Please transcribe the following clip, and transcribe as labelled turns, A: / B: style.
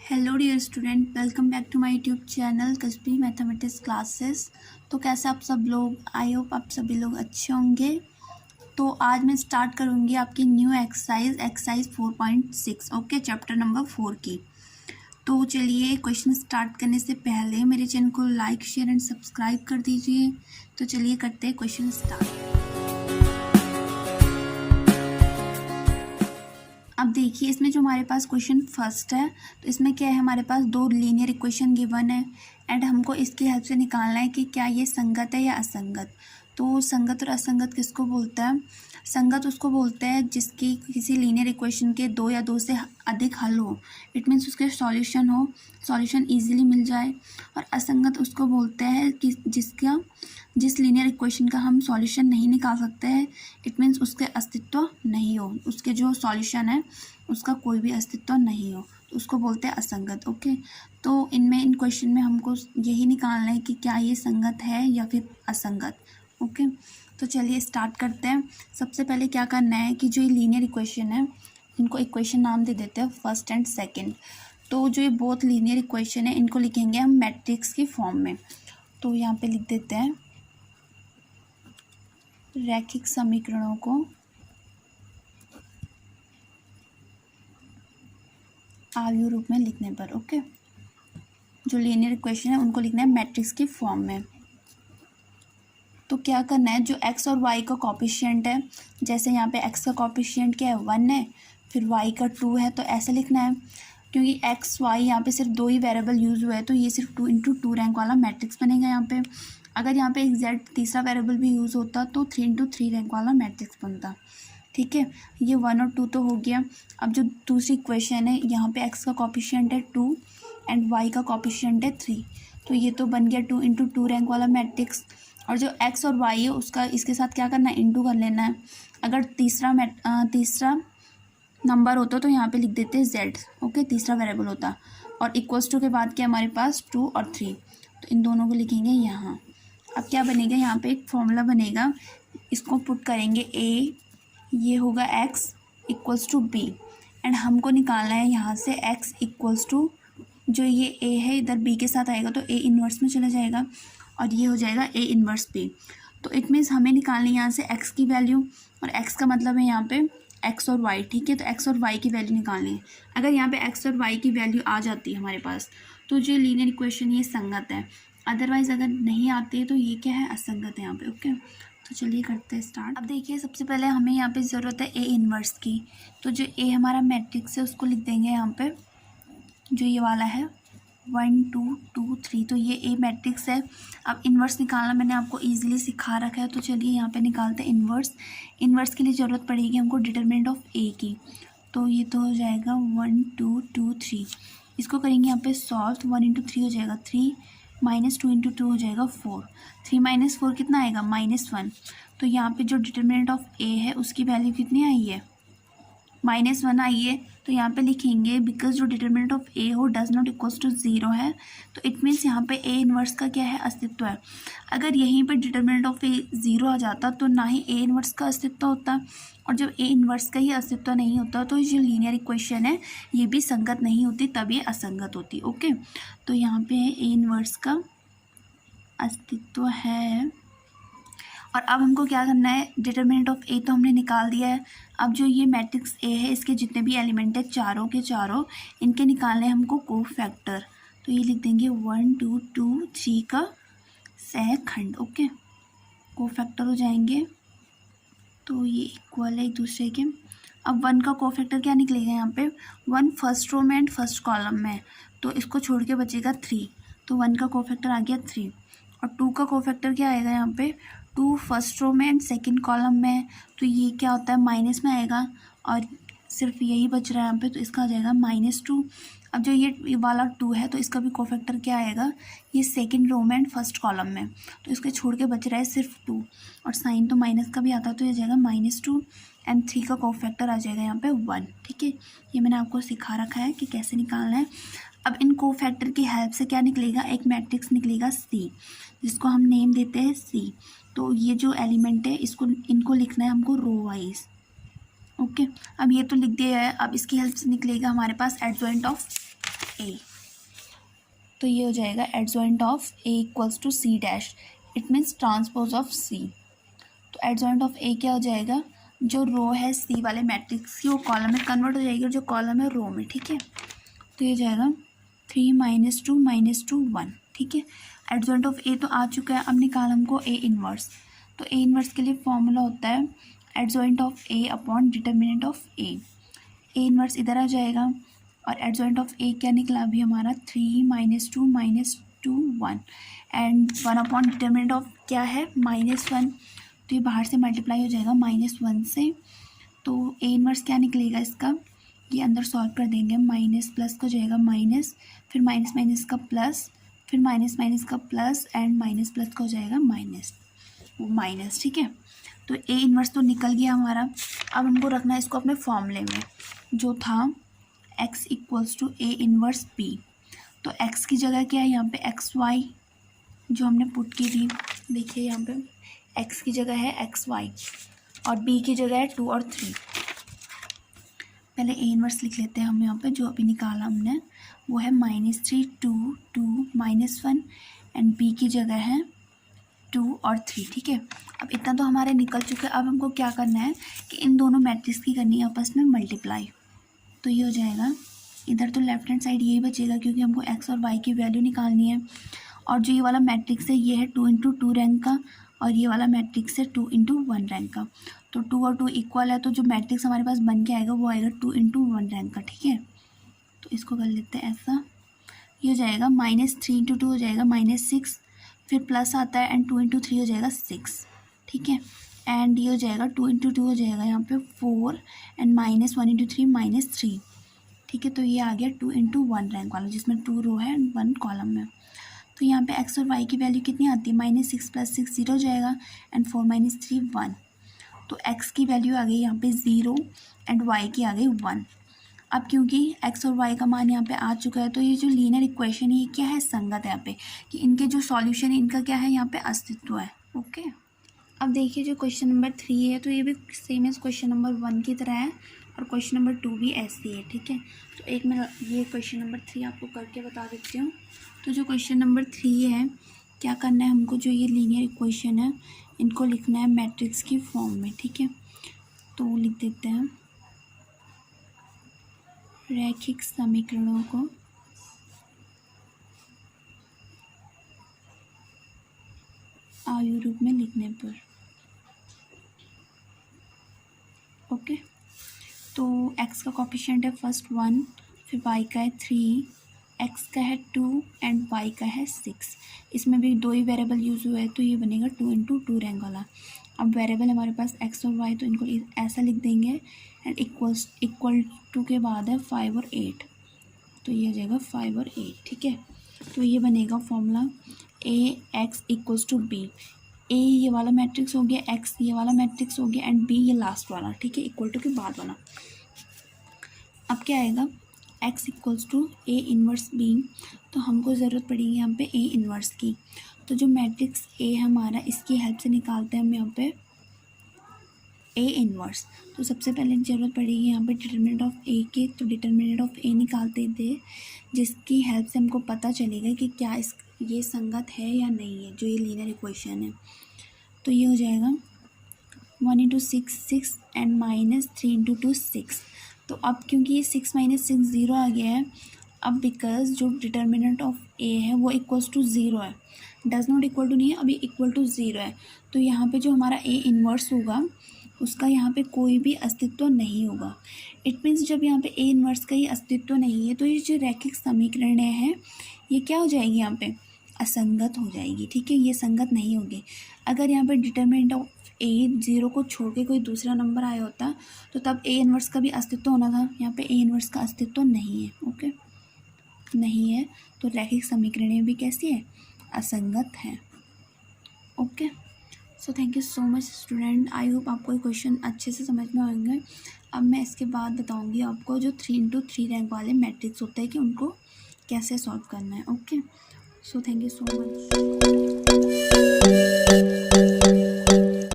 A: Hello dear student, welcome back to my YouTube channel Kasbi mathematics classes. तो कैसे आप सब लोग, आई होप आप सभी लोग अच्छे होंगे। तो आज मैं स्टार्ट करूँगी आपकी new exercise 4.6 okay, chapter number 4 की। तो चलिए, क्वेश्चन स्टार्ट करने से पहले मेरे चैनल को लाइक, शेयर एंड सब्सक्राइब कर दीजिए। तो चलिए करते हैं क्वेश्चन स्टार्ट। अब देखिए, इसमें जो हमारे पास क्वेश्चन फर्स्ट है, तो इसमें क्या है, हमारे पास दो लीनियर इक्वेशन गिवन है एंड हमको इसकी हेल्प से निकालना है कि क्या ये संगत है या असंगत। तो संगत और असंगत किसको बोलते हैं? संगत उसको बोलते हैं जिसकी किसी लीनियर इक्वेशन के दो या दो से अधिक हल हो, इट मीन्स उसके सॉल्यूशन हो, सॉल्यूशन इजीली मिल जाए। और असंगत उसको बोलते हैं कि जिस लीनियर इक्वेशन का हम सॉल्यूशन नहीं निकाल सकते हैं, इट मीन्स उसके अस्तित्व नहीं हो, उसके जो सॉल्यूशन है उसका कोई भी अस्तित्व नहीं हो, तो उसको बोलते हैं असंगत। ओके, तो इन क्वेश्चन में हमको यही निकालना है कि क्या ये संगत है या फिर असंगत। ओके, तो चलिए स्टार्ट करते हैं। सबसे पहले क्या करना है कि जो ये लीनियर इक्वेशन है, इनको इक्वेशन नाम दे देते हैं फर्स्ट एंड सेकेंड। तो जो ये बोथ लीनियर इक्वेशन है, इनको लिखेंगे हम मैट्रिक्स की फॉर्म में। तो यहाँ पे लिख देते हैं रैखिक समीकरणों को आव्यूह रूप में लिखने पर। ओके, जो लीनियर इक्वेशन है उनको लिखना है मैट्रिक्स की फॉर्म में। तो क्या करना है, जो x और y का कॉफिशिएंट है, जैसे यहाँ पे x का कॉफिशिएंट क्या है 1 है, फिर y का 2 है, तो ऐसे लिखना है। क्योंकि x y यहाँ पे सिर्फ दो ही वेरिएबल यूज़ हुआ है, तो ये सिर्फ 2 × 2 रैंक वाला मैट्रिक्स बनेगा यहाँ पे। अगर यहाँ पे एक z तीसरा वेरिएबल भी यूज़ होता तो 3 × 3 रैंक वाला मैट्रिक्स बनता। ठीक है, ये 1 और 2 तो हो गया। अब जो दूसरी इक्वेशन है, यहाँ पे x का कॉफिशिएंट है 2 एंड y का कॉफिशिएंट है 3, तो ये तो बन गया 2 × 2 रैंक वाला मैट्रिक्स। और जो x और y है उसका इसके साथ क्या करना है, इंटू कर लेना है। अगर तीसरा नंबर होता तो यहाँ पे लिख देते z। ओके, तीसरा वेरिएबल होता। और इक्वल्स टू के बाद क्या हमारे पास 2 और 3, तो इन दोनों को लिखेंगे यहाँ। अब क्या बनेगा, यहाँ पे एक फॉर्मूला बनेगा, इसको पुट करेंगे a, ये होगा x equals to b and हमको निकालना है यहाँ से x इक्वल्स टू, जो ये a है इधर b के साथ आएगा तो a इन्वर्स में चला जाएगा और ये हो जाएगा a इन्वर्स b। तो इट मीन्स हमें निकालनी है यहाँ से x की वैल्यू, और x का मतलब है यहाँ पे x और y। ठीक है, तो x और y की वैल्यू निकालनी है। अगर यहाँ पे x और y की वैल्यू आ जाती है हमारे पास, तो जो लीनियर इक्वेशन ये संगत है। अदरवाइज़ अगर नहीं आती है तो ये क्या है, असंगत है यहाँ पे। ओके, तो चलिए करते हैं स्टार्ट। अब देखिए, सबसे पहले हमें यहाँ पे ज़रूरत है a इन्वर्स की। तो जो a हमारा मैट्रिक्स है उसको लिख देंगे यहाँ पे, जो ये वाला है 1 2 2 3, तो ये a मैट्रिक्स है। अब इन्वर्स निकालना मैंने आपको इजीली सिखा रखा है, तो चलिए यहाँ पे निकालते हैं इन्वर्स। इन्वर्स के लिए ज़रूरत पड़ेगी हमको डिटरमिनेंट ऑफ a की। तो ये तो हो जाएगा 1 2 2 3, इसको करेंगे यहाँ पे सॉल्व। 1 × 3 हो जाएगा 3, -2 × 2 हो जाएगा 4, 3 - 4 कितना आएगा, -1। तो यहाँ पे जो डिटरमिनेंट ऑफ a है उसकी वैल्यू कितनी आई है, -1 आई है। तो यहाँ पे लिखेंगे बिकॉज जो डिटरमिनेंट ऑफ a हो डज नॉट इक्वल्स टू 0 है, तो इट मीन्स यहाँ पे a इन्वर्स का क्या है, अस्तित्व है। अगर यहीं पे डिटरमिनेंट ऑफ a 0 आ जाता तो ना ही a इन्वर्स का अस्तित्व होता, और जब a इन्वर्स का ही अस्तित्व नहीं होता तो जो लीनियर इक्वेशन है ये भी संगत नहीं होती, तब ये असंगत होती। ओके, तो यहाँ पे है a इन्वर्स का अस्तित्व है। और अब हमको क्या करना है, डिटरमिनेंट ऑफ a तो हमने निकाल दिया है। अब जो ये मैट्रिक्स a है इसके जितने भी एलिमेंट है चारों के चारों, इनके निकालने हैं हमको कोफैक्टर। तो ये लिख देंगे 1 2 2 3 का सहखंड। ओके, कोफैक्टर हो जाएंगे, तो ये इक्वल है एक दूसरे के। अब 1 का कोफैक्टर क्या निकलेगा, यहाँ पे 1 फर्स्ट रो में एंड फर्स्ट कॉलम में, तो इसको छोड़ के बचेगा 3, तो 1 का कोफैक्टर आ गया 3। और 2 का कोफैक्टर क्या आएगा, यहाँ पे 2 फर्स्ट रो में एंड सेकंड कॉलम में, तो ये क्या होता है, माइनस में आएगा, और सिर्फ यही बच रहा है यहाँ पे, तो इसका आ जाएगा -2। अब जो ये वाला 2 है तो इसका भी कोफैक्टर क्या आएगा, ये सेकंड रो में एंड फर्स्ट कॉलम में, तो इसके छोड़ के बच रहा है सिर्फ 2, और साइन तो माइनस का भी आता है, तो ये जाएगा -2 एंड 3 का कोफैक्टर आ जाएगा यहाँ पे 1। ठीक है, ये मैंने आपको सिखा रखा है कि कैसे निकालना है। अब इन कोफैक्टर की हेल्प से क्या निकलेगा, एक मैट्रिक्स निकलेगा C, जिसको हम नेम देते हैं C। तो ये जो एलिमेंट है इनको लिखना है हमको रो वाइज। ओके, अब ये तो लिख दिया है। अब इसकी हेल्प से निकलेगा हमारे पास एडजॉइंट ऑफ ए। तो ये हो जाएगा adjoint of A equals to C dash, it means transpose of C. तो एडजॉइंट ऑफ ए क्या हो जाएगा, जो रो है सी वाले मैट्रिक्स की वो कॉलम में कन्वर्ट हो जाएगी और जो कॉलम है रो में, ठीक है। तो ये जाएगा 3 - 2 - 2 1, ठीक है। एडजॉइंट ऑफ ए तो आ चुका है, अब निकाल हमको ए इनवर्स। तो ए इनवर्स के लिए फॉर्मूला होता है adjoint of A upon determinant of A. A inverse इधर आ जाएगा और एडजॉइंट ऑफ ए क्या निकला अभी हमारा 3 - 2 - 2 1 एंड 1 अपॉन डिटर्मिनेंट ऑफ क्या है -1। तो ये बाहर से मल्टीप्लाई हो जाएगा -1 से। तो ए इनवर्स क्या निकलेगा इसका, ये अंदर सॉल्व कर देंगे, माइनस प्लस को जाएगा माइनस, फिर माइनस माइनस का प्लस, फिर माइनस माइनस का प्लस एंड माइनस प्लस का हो जाएगा माइनस, वो माइनस, ठीक है। तो ए इनवर्स तो निकल गया हमारा। अब हमको रखना है इसको अपने फॉर्मूले में, जो था x equals to A inverse b। तो x की जगह क्या है यहाँ पे xy जो हमने पुट की थी, देखिए यहाँ पे x की जगह है xy और b की जगह है 2 और 3। पहले ए इनवर्स लिख लेते हैं हम यहाँ पे, जो अभी निकाला हमने वो है -3 2 2 -1 एंड b की जगह है 2 और 3, ठीक है। अब इतना तो हमारे निकल चुका है। अब हमको क्या करना है कि इन दोनों मैट्रिक्स की करनी है आपस में मल्टीप्लाई। तो ये हो जाएगा, इधर तो लेफ्ट हैंड साइड यही बचेगा क्योंकि हमको x और y की वैल्यू निकालनी है। और जो ये वाला मैट्रिक्स है ये है 2 × 2 रैंक का और ये वाला मैट्रिक्स है 2 × 1 रैंक का। तो 2 और 2 इक्वल है, तो जो मैट्रिक्स हमारे पास बन के आएगा वो आएगा 2 × 1 रैंक का, ठीक है। तो इसको कर लेते हैं ऐसा, ये हो जाएगा -3 × 2 हो जाएगा -6, फिर प्लस आता है एंड 2 × 3 हो जाएगा 6, ठीक है। एंड ये हो जाएगा 2 × 2 हो जाएगा यहाँ पे 4 एंड -1 × 3 -3, ठीक है। तो ये आ गया 2 × 1 रैंक वाला जिसमें 2 रो है एंड 1 कॉलम में। तो यहाँ पे x और y की वैल्यू कितनी आती है, -6 + 6 0 हो जाएगा एंड 4 - 3 1। तो x की वैल्यू आ गई यहाँ पे 0 एंड y की आ गई 1। अब क्योंकि x और y का मान यहाँ पे आ चुका है तो ये जो लीनियर इक्वेशन है ये क्या है, संगत है यहाँ पे, कि इनके जो सॉल्यूशन है इनका क्या है यहाँ पे अस्तित्व है, ओके। अब देखिए जो क्वेश्चन नंबर 3 है तो ये भी सेम एज क्वेश्चन नंबर 1 की तरह है और क्वेश्चन नंबर 2 भी ऐसी है, ठीक है। तो एक मैं ये क्वेश्चन नंबर 3 आपको करके बता देती हूँ। तो जो क्वेश्चन नंबर 3 है, क्या करना है हमको, जो ये लीनियर इक्वेशन है इनको लिखना है मैट्रिक्स की फॉर्म में, ठीक है। तो लिख देते हैं रैखिक समीकरणों को आयु रूप में लिखने पर, ओके। तो x का कोफिशिएंट है फर्स्ट 1, फिर y का है 3, x का है 2 एंड y का है 6। इसमें भी 2 ही वेरिएबल यूज़ हुए हैं तो ये बनेगा 2 × 2 रैंक वाला। अब वेरिएबल हमारे पास x और y, तो इनको ऐसा लिख देंगे एंड इक्वल टू के बाद है 5 और 8, तो ये हो जाएगा 5 और 8, ठीक है। तो ये बनेगा formula ax equals to b। A ये वाला मैट्रिक्स हो गया, x ये वाला मैट्रिक्स हो गया एंड b ये लास्ट वाला, ठीक है, इक्वल टू के बाद वाला। अब क्या आएगा, x equals to A inverse b। तो हमको ज़रूरत पड़ेगी यहाँ पे ए इनवर्स की। तो जो मैट्रिक्स ए हमारा, इसकी हेल्प से निकालते हैं हम यहाँ पे ए इनवर्स। तो सबसे पहले ज़रूरत पड़ेगी यहाँ पे डिटर्मिनेंट ऑफ ए की। तो डिटर्मिनेंट ऑफ ए निकालते थे जिसकी हेल्प से हमको पता चलेगा कि क्या ये संगत है या नहीं है, जो ये लीनियर इक्वेशन है। तो ये हो जाएगा 1 × 6 6 एंड -3 × 2 6। तो अब क्योंकि ये 6 - 6 0 आ गया है, अब बिकॉज जो डिटर्मिनेंट ऑफ ए है वो इक्वल्स टू 0 है, डज नॉट इक्वल टू नहीं है, अभी इक्वल टू 0 है। तो यहाँ पे जो हमारा ए इनवर्स होगा उसका यहाँ पे कोई भी अस्तित्व नहीं होगा। इट मीन्स जब यहाँ पे ए इनवर्स का ही अस्तित्व नहीं है तो ये जो रैखिक समीकरण है ये क्या हो जाएगी, यहाँ पे असंगत हो जाएगी, ठीक है। ये संगत नहीं होगी। अगर यहाँ पे डिटर्मिनेंट ऑफ ए 0 को छोड़ के कोई दूसरा नंबर आया होता तो तब ए इनवर्स का भी अस्तित्व होना था। यहाँ पे ए इनवर्स का अस्तित्व नहीं है, ओके, नहीं है। तो रैखिक समीकरण भी कैसी है, असंगत है, okay. So thank you so much student, I hope आपको ये क्वेश्चन अच्छे से समझ में आएंगे। अब मैं इसके बाद बताऊंगी आपको जो 3 × 3 रैंक वाले मैट्रिक्स होते हैं कि उनको कैसे सॉल्व करना है, okay. So thank you so much.